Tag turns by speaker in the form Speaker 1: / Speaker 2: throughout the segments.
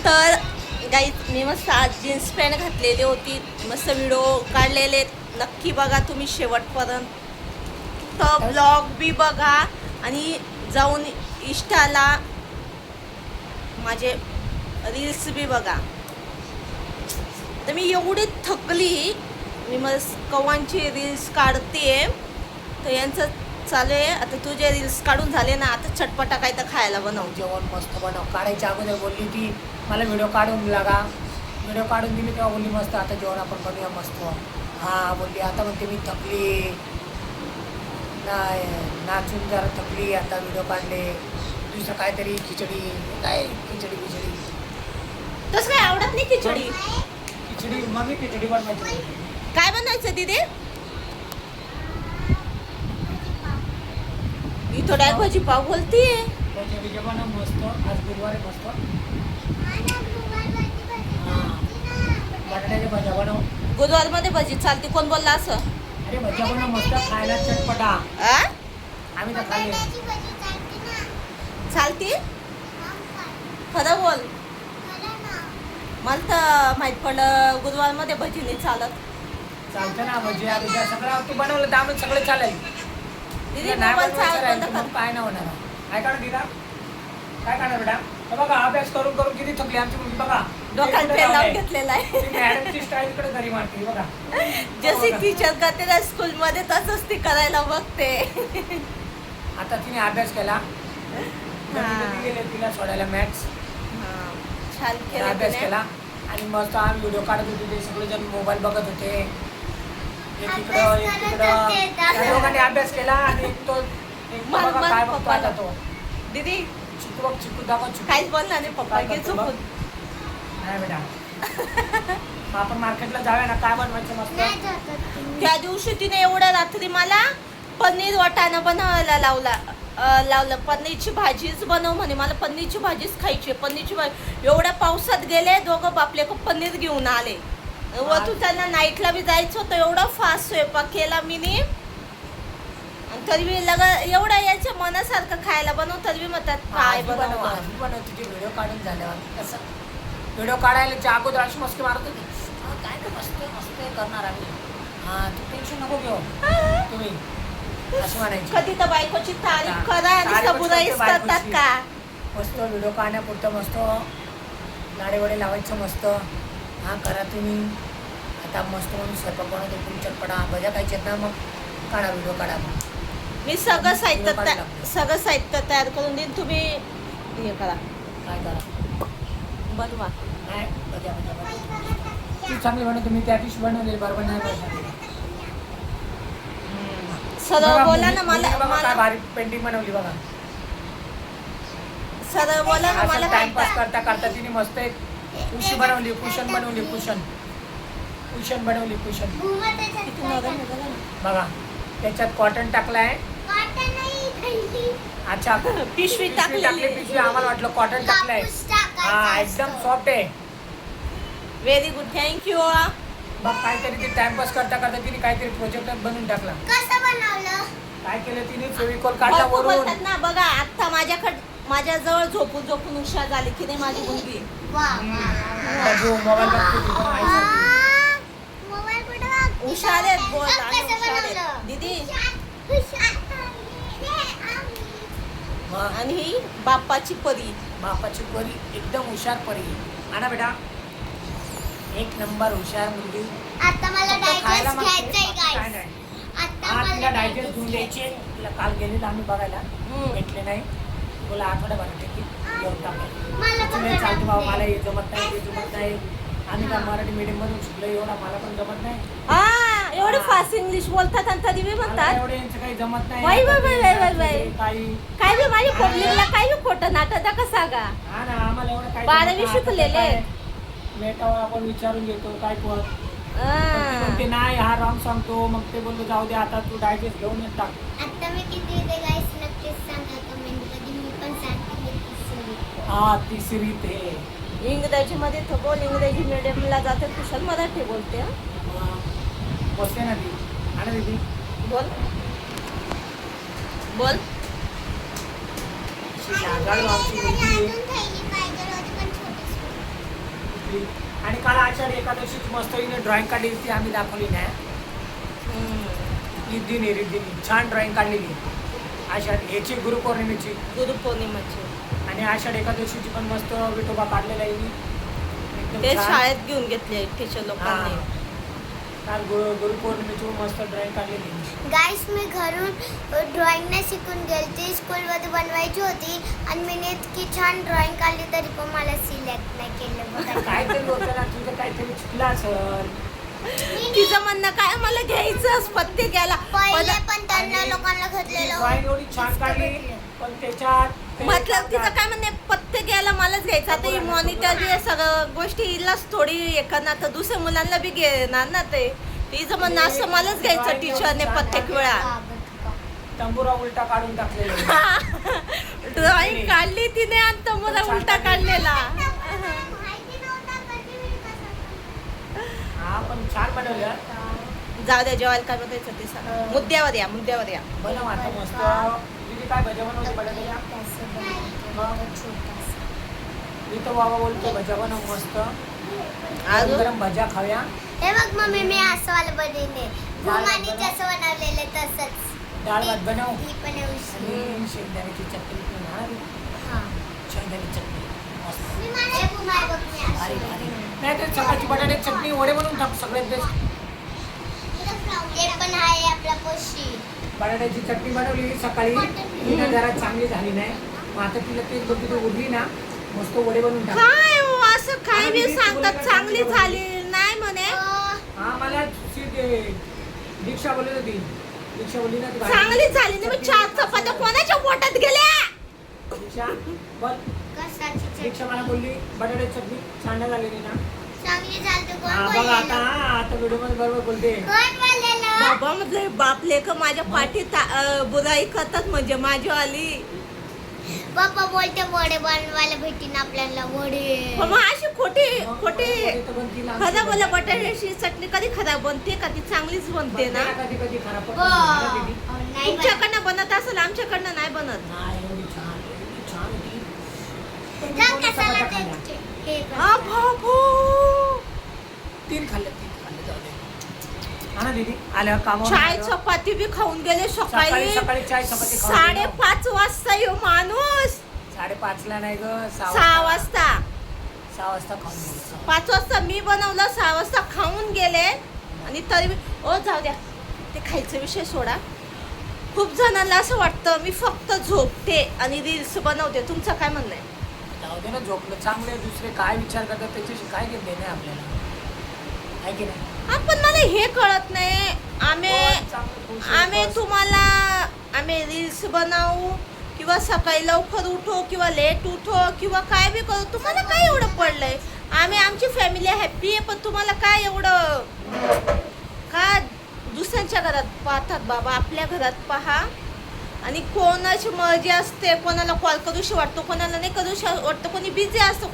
Speaker 1: तर गाईज मी मस्त आज जीन्स पॅन्ट घातलेली होती, मस्त व्हिडिओ काढलेले, नक्की बघा तुम्ही शेवटपर्यंत. तर ब्लॉग बी बघा आणि जाऊन इंस्टाला माझे रील्स बी बघा. तर मी एवढी थकली, मी मस्त कवांची रील्स काढते. तर यांचं चालू आहे आता, तुझे रील्स काढून झाले ना, आता चटपटा काय तर खायला बनव.
Speaker 2: जेवण मस्त बनव. काढायच्या अगोदर बोलली ती मला व्हिडिओ काढून लागा. व्हिडिओ काढून दिली तेव्हा बोलली मस्त आता जेवण आपण बनवूया मस्त. हां बोलली. आता म्हणते मी थकली, नाही नाचून जरा थकली, आता व्हिडिओ काढले. दुसरं काहीतरी खिचडी, काय खिचडी खिचडी
Speaker 1: तसं काय आवडत नाही खिचडी.
Speaker 2: खिचडी मम्मी खिचडी बनवायची.
Speaker 1: काय बनवायचं दीदी? मी थोड्या भाजी पाव बोलतीये.
Speaker 2: खिचडी बनव मस्त. आज गुरुवार आहे मस्त. बटाट्याच्या भाज्या बनव.
Speaker 1: गुरुवार मध्ये भजी चालते, कोण बोलला असं?
Speaker 2: अरे भाज्या बनव मस्त, खायला चटपटा. आम्ही तर खाल्ले.
Speaker 1: चालती खरं बोल. मला तर माहित पडलं गुरुवार मध्ये भजी नाही चालत.
Speaker 2: चालतं ना भजी. आम्ही सगळं तू बनवलं तर आम्ही सगळं चालेल.
Speaker 1: दीदी
Speaker 2: नाही
Speaker 1: मोबाईल
Speaker 2: बनवायचं
Speaker 1: चालू
Speaker 2: राहिलं
Speaker 1: बंद
Speaker 2: तर
Speaker 1: कर.
Speaker 2: मग काय नाही होणार. काय काढ दिला, काय काढणार बेटा? हे बघा अभ्यास करून करून किती थकली आमची मुलगी. बघा
Speaker 1: डोक्यात पेन लावून घेतलेला आहे.
Speaker 2: मॅडमची स्टाईल इकडे घरी मारते बघा.
Speaker 1: जशी टीचर करते ना स्कूल मध्ये, तसंच ती करायला बघते.
Speaker 2: आता तिने अभ्यास केला. गेले तिला सोडायला मॅथ्स.
Speaker 1: छान केलं
Speaker 2: अभ्यास
Speaker 1: तिने.
Speaker 2: केला आणि मस्त आम्ही व्हिडिओ काढत होते. ते सगळेजण मोबाईल बघत होते. एक तिकडं एक तिकडं. त्या दोघांनी अभ्यास केला आणि तो एक
Speaker 1: मन-
Speaker 2: बघा
Speaker 1: मन
Speaker 2: काय बघतो
Speaker 1: पप्पाला.
Speaker 2: आता तो.
Speaker 1: दीदी
Speaker 2: चिकू बघ, चिकू दाखव चिकू.
Speaker 1: काहीच बोलला नाही पप्पा,
Speaker 2: काय
Speaker 1: घे
Speaker 2: करतो
Speaker 1: चुकून.
Speaker 2: बघ? नाही बेटा. मग आपण मार्केटला जाऊया ना, काय बनवायचं मस्त.
Speaker 1: त्या दिवशी तिने एवढ्या रात्री मला पनीर वाटाणा बनवायला लावलं. पनीरची भाजीच बनव म्हणे, मला पनीरची भाजीच खायची. पनीरची भाजी एवढ्या पावसात गेले दोघं बापले पनीर घेऊन आले. व तू त्यांना नाईटला बी जायचं होतं, एवढा फास्ट स्वयंपाक केला मीनी. तरी मी एवढा याच्या मनासारखं खायला बनव, तरी म्हणतात काय बनव.
Speaker 2: तुझे व्हिडिओ काढून झाल्यावर कसं व्हिडिओ काढायला अगोदर अशी मस्ती मारत होती. काय नाही मस्त मस्त करणार आम्ही. हां तू टेन्शन नको घेऊ तुम्ही, असं म्हणायची.
Speaker 1: कधी तर बायकोची तारीफ करा आणि
Speaker 2: तारीफच
Speaker 1: सबुराईच
Speaker 2: करते
Speaker 1: करतात
Speaker 2: बायकोची.
Speaker 1: का?
Speaker 2: मस्त व्हिडिओ काढण्यापुरतं मस्त लाडे वडे लावायचं मस्त. हां करा तुम्ही. आता मस्त म्हणून स्वयंपाक बनवतो तुम्ही चटपटा. भज्या खायच्यात ना, मग काढा व्हिडिओ काढा. मग
Speaker 1: मी सगळं साहित्य तयार करून देईन, तुम्ही हे करा.
Speaker 2: काय करा
Speaker 1: बनवा.
Speaker 2: नाही भज्या भज्या भज्या तू चांगली बनव. तुम्ही त्या दिवशी बनवले बरोबर नाही बनवले.
Speaker 1: सरळ बोला ना
Speaker 2: काय
Speaker 1: मला.
Speaker 2: भारी पेंटिंग बनवली बघा.
Speaker 1: सरळ बोला ना मला.
Speaker 2: टाइमपास करता करता तिने मस्त एक उशी बनवली. कुशन बनवली. कुशन बनवली. कुशन
Speaker 1: किती नरम आहे बघा ना.
Speaker 2: बघा त्याच्यात कॉटन टाकलाय. अच्छा
Speaker 1: पिशवी टाकली.
Speaker 2: पिशवी. आम्हाला वाटलं कॉटन टाकलंय. हा एकदम सॉफ्ट आहे.
Speaker 1: Very good, thank you.
Speaker 2: मग काहीतरी ते टाइमपास करता करता तिने काहीतरी प्रोजेक्ट बनवून टाकला. काय केलं तिने? फेविकॉल काढला वरून.
Speaker 1: बोलतात ना बघा, आता माझ्या जवळ झोपून झोपून हुशार झाली की नाही माझी मुलगी.
Speaker 2: मोबाईल
Speaker 1: हुशार आहेत, बोल आणि हुशार आहेत. दीदी आणि ही बाप्पाची परी.
Speaker 2: बापाची परी एकदम हुशार परी. आणा बेटा एक नंबर हुशार मुलगी.
Speaker 3: आता मला डायजेस्ट घ्यायचंय
Speaker 2: काय
Speaker 3: गाइस.
Speaker 2: नाही.
Speaker 3: आता
Speaker 2: हा तिला
Speaker 3: मला
Speaker 2: डायजेस्ट घेऊन द्यायचे. तिला काल गेलेलो आम्ही बघायला, भेटले नाही. बोला आठवड्याभरात घेऊन टाकले.
Speaker 3: मला पण
Speaker 2: तुम्ही चालते बाबा, मला हे जमत नाही, ते जमत नाही. आम्ही काय मराठी मीडियम मधून शिकलो, एवढा मला पण जमत नाही.
Speaker 1: हा एवढे फास्ट इंग्लिश बोलतात आणि तरी बी
Speaker 2: मला
Speaker 1: म्हणतात
Speaker 2: एवढे यांचं काही जमत नाही.
Speaker 1: बाई, बाई, बाई, बाई, बाई, बाई.
Speaker 2: काही
Speaker 1: काय बी माझ्या पब्लिकला काय बी खोटं नाटक का सांगा.
Speaker 2: हा ना, आम्हाला एवढं काही
Speaker 1: 12वी
Speaker 2: जमत नाही.
Speaker 1: शिकलेले.
Speaker 2: आता काय, मेटावर आपण विचारून घेतो काय पण.
Speaker 1: हा.
Speaker 2: ते नाही हा रॉंग सांगतो. मग ते बोलतो जाऊ दे आता तू डायजेस्ट घेऊन येत टाक.
Speaker 3: आता मी किती येते गाइस नक्कीच सांगा कमेंट मध्ये. मी पण सांगते तिसरी.
Speaker 2: हा तिसरी ते
Speaker 1: इंग्रजी मध्ये तर बोल. इंग्रजी मीडियमला जाते, कुशल मराठी बोलते. हा?
Speaker 2: बसते ना ती. आणि दीदी
Speaker 1: बोल बोल.
Speaker 2: लाजाळू आमची
Speaker 3: मला
Speaker 2: मुलगी आहे.
Speaker 3: अजून थैली पाहिजे होती पण छोटीच.
Speaker 2: आणि काल आषाढ एकादशीची मस्त हिने ड्रॉइंग काढली ती आम्ही दाखवली नाही. रिद्धिनी छान ड्रॉइंग काढलेली आषाढ याची गुरुपौर्णिमेची
Speaker 1: गुरुपौर्णिमाची
Speaker 2: आणि आषाढ एकादशीची पण मस्त विठोबा काढलेला आहे हिने. एकदम
Speaker 1: ते
Speaker 2: छान.
Speaker 1: शाळेत घेऊन घेतले टीचर लोकांनी.
Speaker 2: काल गुरुपौर्णिमेची पण मस्त ड्रॉइंग काढलेली.
Speaker 3: गाईस मी घरून ड्रॉइंग नाही शिकून गेलती, स्कूलमध्ये बनवायची होती आणि मी इतकी छान ड्रॉइंग काढली तरी पण मला सिलेक्ट नाही केलं बघा.
Speaker 2: काहीतरी होतं ना तुझं काहीतरी चुकलं असेल.
Speaker 1: तिचं म्हणणं काय मला घ्यायचंच पत्ते घ्यायला
Speaker 3: पहिले पण त्यांना लोकांना घेतलेलं
Speaker 2: ड्रॉइंग एवढी छान काढली पण त्याच्यात
Speaker 1: मतलब तिचं काय म्हणणे पत्ते घ्यायला मलाच घ्यायचं. आता ही मॉनिटर बी सगळं गोष्टी हिलाच थोडी हे करणार तर दुसऱ्या मुलांना बी घेणार ना ते. तिचं म्हणणं असं मलाच घ्यायचं टीचरने प्रत्येक वेळा.
Speaker 2: तंबुरा उलटा काढून टाकलेला.
Speaker 1: ड्रॉइंग काढली तिने आणि तमोरा उलटा काढलेला.
Speaker 2: हा पण छान बनवलं.
Speaker 1: जाऊ द्या जेवायला काय बनायचं ते सांग. मुद्द्यावर या.
Speaker 2: बनव आता मस्त. तुझी काय भजा बनवली बटाट्याच्या? मी तर बाबा बोलतो भजा बनव मस्त.
Speaker 1: अजून
Speaker 2: गरम भजा खाऊया.
Speaker 3: हे बघ मम्मी मी असं वाला बनवले भूमानी जसं बनवलेलं तसंच.
Speaker 2: डाळ भात बनव
Speaker 3: ही पण येऊ शकते.
Speaker 2: आणि शेंगदाण्याची चटणी पण आणा रे.
Speaker 3: हा.
Speaker 2: शेंगदाण्याची चटणी मस्त.
Speaker 3: हे भूमाई बघ मी असं
Speaker 2: भारी, भारी.
Speaker 3: बनवलं.
Speaker 2: नाही तर सकाळची बटाट्याची चटणी वडे बनवून टाक सगळ्यात बेस्ट.
Speaker 3: हे पण आहे आपला पोशी.
Speaker 2: बटाट्याची चटणी बनवली सकाळी तिला जरा चांगली झाली नाही. मग आता तिला तेच बघ तिथे उरली ना मस्त वडे बनवून टाक.
Speaker 1: काय हो असं काय बी सांगतात चांगली झाली नाही म्हणे.
Speaker 2: हा मला दीक्षा बोलली होती. दीक्षा बोलली ना ती भाजी.
Speaker 1: चांगली झाली ना. मी 4 चपात्या कोणाच्या पोटात गेल्या.
Speaker 2: दीक्षा बोल.
Speaker 3: कशाची चटणी?
Speaker 2: दीक्षा मला बोलली बटाट्याची चटणी छान नाही झालेली ना.
Speaker 3: चांगली झाली कोण
Speaker 2: हा बघ आता
Speaker 3: बोललेलं?
Speaker 2: आता व्हिडिओ मध्ये बरोबर बोलते.
Speaker 3: कोण बोललेलं?
Speaker 1: बाबा म्हटलं बाप लेक माझ्या पाठीत बुराई करतात म्हणजे माझी आली.
Speaker 3: पप्पा बोलते वडे बनवायला भेटीन आपल्याला वडे.
Speaker 1: मग अशी खोटी
Speaker 2: वडे तर बनतील आमची.
Speaker 1: खरं बोला बटाट्याची चटणी कधी खराब बनते का ती चांगलीच बनते ना.
Speaker 2: कधी कधी खराब
Speaker 3: हो.
Speaker 2: पडते ना दीदी.
Speaker 3: नाही बनत.
Speaker 1: तुमच्याकडनं बनत असेल आमच्याकडनं नाही बनत.
Speaker 2: नाही एवढी छान होती. पण मी
Speaker 3: जा
Speaker 2: दोन
Speaker 3: कशाला
Speaker 2: चपात्या खाल्ल्या.
Speaker 3: ते- हे कर.
Speaker 1: आ बाबू.
Speaker 2: 3 खाल्ले जाऊ दे. हा ना दीदी आल्यावर कामावर
Speaker 1: चाय
Speaker 2: आल्यावर.
Speaker 1: चपाती बी खाऊन गेले सकाळी.
Speaker 2: सकाळी चाय चपाती खाऊन
Speaker 1: 5:30 वाजता येऊ माणूस.
Speaker 2: 5:30 ला नाही ग
Speaker 1: 6 वाजता.
Speaker 2: 6 वाजता खाऊन घ्यायचं.
Speaker 1: 5 वाजता मी बनवलं 6 वाजता खाऊन गेले. आणि तरी ओ जाऊ द्या ते खायचा विषय सोडा. खूप जणांना असं वाटतं मी फक्त झोपते आणि रील्स बनवते. तुमचं काय म्हणणं आहे?
Speaker 2: जाऊ दे ना झोपलं चांगले दुसरे काय विचार करतात त्याच्याशी काय घेत नाही आपल्याला आहे की नाही.
Speaker 1: पण मला हे कळत नाही. आम्ही तुम्हाला आम्ही रील्स बनवू किंवा सकाळी लवकर उठो किंवा लेट उठो किंवा काय बी करू तुम्हाला काय एवढं पडलंय. आम्ही आमची फॅमिली हॅप्पी आहे पण तुम्हाला काय एवढं का दुसऱ्यांच्या घरात पाहतात बाबा आपल्या घरात पहा. आणि कोणाची मर्जी असते. कोणाला कॉल करूशी वाटतो कोणाला नाही करूशी वाटतं. कोणी बिझी असतं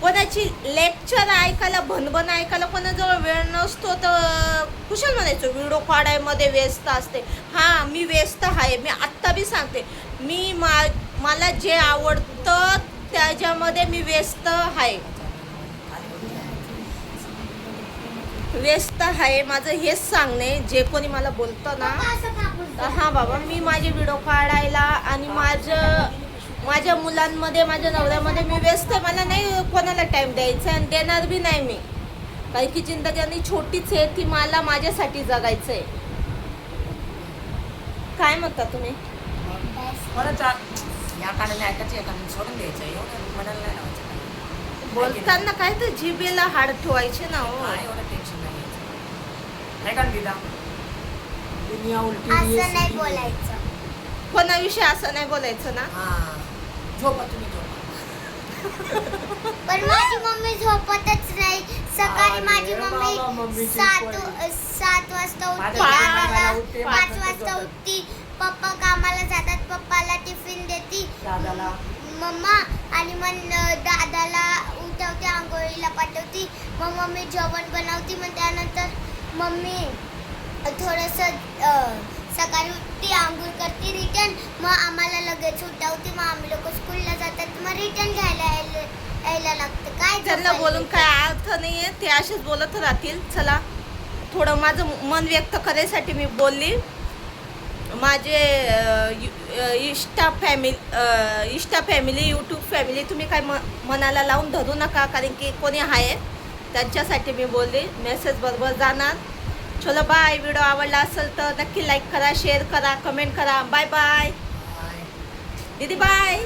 Speaker 1: कोणाची लेक्चर ऐकायला भनभन ऐकायला कोणाजवळ वेळ नसतो. तर कुशल म्हणायचं व्हिडिओ काढायमध्ये व्यस्त असते. हां मी व्यस्त आहे. मी आत्ता बी सांगते मी मला जे आवडतं त्याच्यामध्ये मी व्यस्त आहे. माझं हेच सांगणे. जे कोणी मला बोलतं ना
Speaker 3: पप्पा असं कापूस
Speaker 1: तर हां बाबा मी माझे व्हिडिओ काढायला आणि माझ्या मुलांमध्ये माझ्या नवऱ्यामध्ये मी व्यस्त आहे. मला नाही कोणाला टाईम द्यायचा आणि देणार बी नाही मी. कारण की जिंदगी आणि छोटीच आहे ती मला माझ्यासाठी जगायचं आहे. काय म्हणता तुम्ही?
Speaker 2: बरंच या कानाने ऐकायचं या कानाने सोडून द्यायचं एवढं म्हणायला नाही लावायचं.
Speaker 1: बोलताना काय तर जिभेला हाड ठेवायचे ना हो.
Speaker 2: काय एवढं टेन्शन नाही घ्यायचं. नाही का दिदा दुनिया उलटी
Speaker 3: असं नाही बोलायचं.
Speaker 1: कोणाविषयी असं नाही बोलायचं ना.
Speaker 2: हां झोपा तुम्ही झोपा.
Speaker 3: पण माझी मम्मी झोपतच नाही. सकाळी
Speaker 2: अरे
Speaker 3: माझी
Speaker 2: बाबा,
Speaker 3: मम्मी
Speaker 2: मम्मीची
Speaker 3: 7 वाजता उठते.
Speaker 2: माझ्या
Speaker 3: दादाला
Speaker 2: उठते,
Speaker 3: 5
Speaker 2: माझं
Speaker 3: वाजता
Speaker 2: झोपत.
Speaker 3: उठती. पप्पा कामाला जातात. पप्पाला टिफिन देती
Speaker 2: दादाला
Speaker 3: मम्मा आणि मग दादाला उठवते आंघोळीला पाठवती. मग मम्मी जेवण बनवती. मग त्यानंतर मम्मी थोडंसं कारण ती आंघोळ करते रिटर्न, मग आम्हाला लगेच उठवते, मग आम्ही लोक स्कूलला जातात, मग रिटर्न घ्यायला यायला लागतं. काय
Speaker 1: त्यांना
Speaker 3: झोपायला
Speaker 1: बोलून
Speaker 3: येतं?
Speaker 1: काय अर्थ नाहीये, ते असेच बोलत राहतील. चला थोडं माझं मन व्यक्त करायसाठी मी बोलली. माझे इष्टा फॅमिली यूट्यूब फॅमिली तुम्ही काय मनाला लावून धरू नका, कारण की कोणी आहे त्यांच्यासाठी मी बोलली. मेसेज बरोबर जाणार. चलो बाय. व्हिडिओ आवडला असेल तर नक्की लाईक करा, शेअर करा, कमेंट करा. Bye bye
Speaker 2: bye.
Speaker 1: दीदी, बाय.